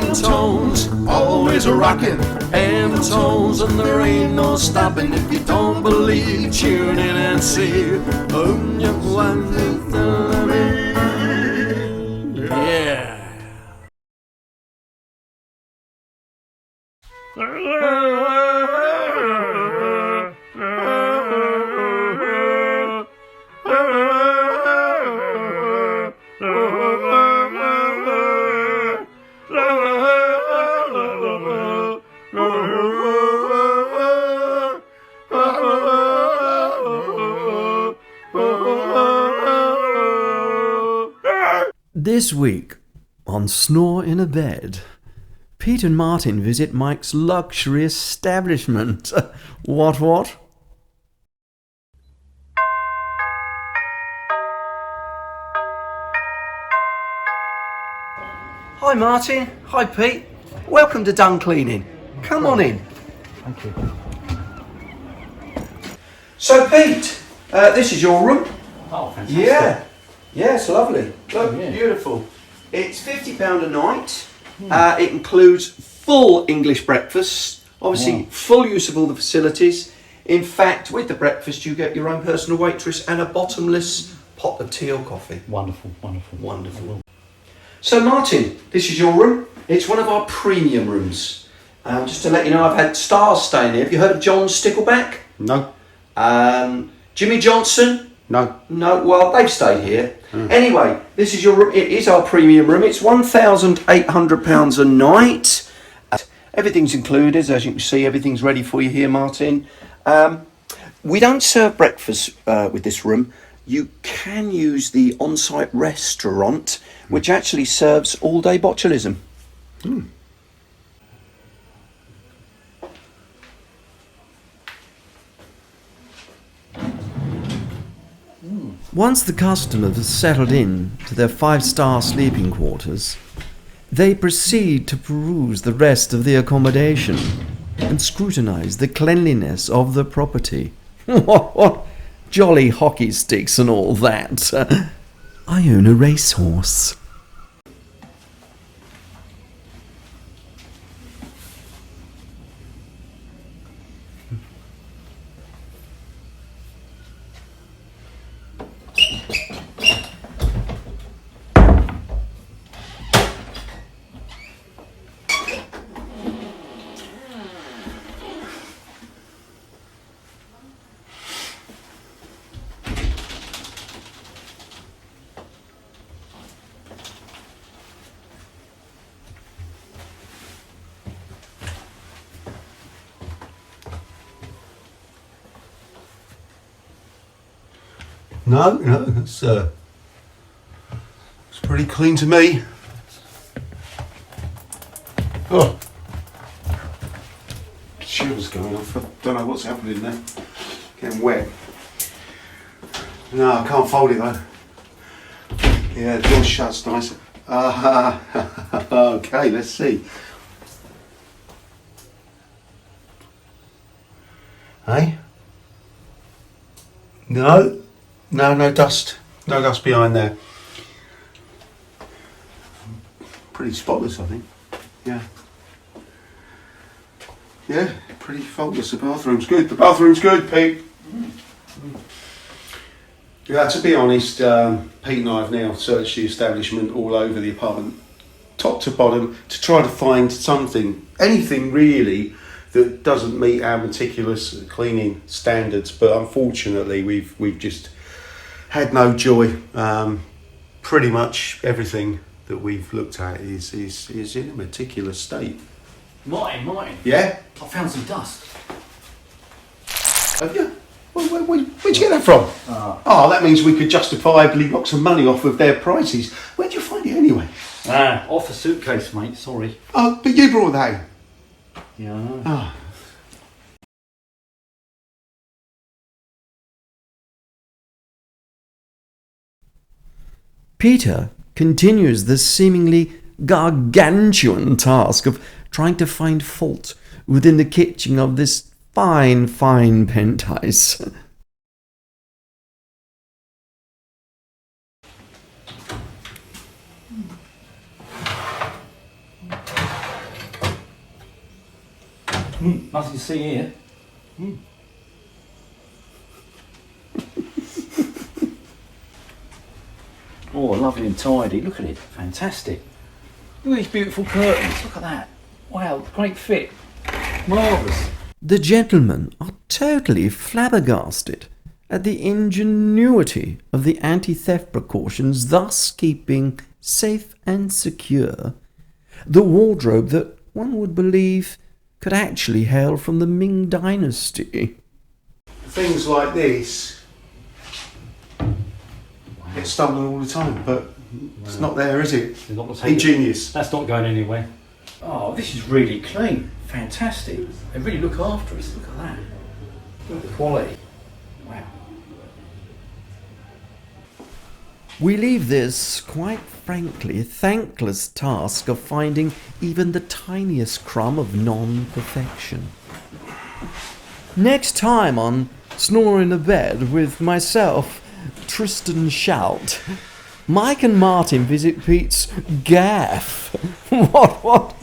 and tones, always rocking. And tones, and there ain't no stopping. If you don't believe, tune in and see. Yeah. This week on Snore in a Bed, Pete and Martin visit Mike's luxury establishment. What? Hi Martin, hi Pete. Welcome to Dun Cleaning. Come on in. Thank you. So Pete, this is your room. Oh, fantastic. Yeah, it's lovely. Look, Yeah. beautiful. It's £50 a night. It includes full English breakfast, obviously Wow. full use of all the facilities. In fact, with the breakfast, you get your own personal waitress and a bottomless pot of tea or coffee. Wonderful. Wonderful. So Martin, this is your room. It's one of our premium rooms. Just to let you know, I've had stars staying here. Have you heard of John Stickleback? No. Jimmy Johnson? No. No, well, they've stayed here. Anyway, this is your room. It is our premium room. It's £1,800 a night. Everything's included. As you can see, everything's ready for you here, Martin. We don't serve breakfast with this room. You can use the on-site restaurant, which actually serves all-day botulism. Once the customers have settled in to their 5-star sleeping quarters, they proceed to peruse the rest of the accommodation and scrutinize the cleanliness of the property. What jolly hockey sticks and all that. I own a racehorse. No, it's pretty clean to me. Oh, shivers going off. I don't know what's happening there. Getting wet. No, I can't fold it though. Yeah, the door shuts nice. Okay, let's see. Hey? No dust. No dust behind there. Pretty spotless, I think. Yeah, pretty faultless. The bathroom's good. The bathroom's good, Pete. Yeah, to be honest, Pete and I have now searched the establishment all over the apartment, top to bottom, to try to find anything really, that doesn't meet our meticulous cleaning standards. But unfortunately, we've just had no joy. Pretty much everything that we've looked at is in a meticulous state. Martin. Yeah? I found some dust. Have you? Where'd you get that from? Oh, that means we could justifiably knock some money off of their prices. Where'd you find it anyway? Off a suitcase, mate. Sorry. Oh, but you brought that in. Yeah, I know. Oh. Peter continues the seemingly gargantuan task of trying to find fault within the kitchen of this fine penthouse. Nothing to see here. Oh, lovely and tidy. Look at it. Fantastic. Look at these beautiful curtains. Look at that. Wow, great fit. Marvellous. The gentlemen are totally flabbergasted at the ingenuity of the anti-theft precautions, thus keeping safe and secure the wardrobe that one would believe could actually hail from the Ming Dynasty. Things like this get stolen all the time, but it's not there, is it? They're not gonna take it. Ingenious. That's not going anywhere. Oh, this is really clean. Fantastic. They really look after us. Look at that. Look at the quality. Wow. We leave this, quite frankly, thankless task of finding even the tiniest crumb of non-perfection. Next time on Snore In A Bed with myself, Tristan Shout, Mike and Martin visit Pete's gaff. What?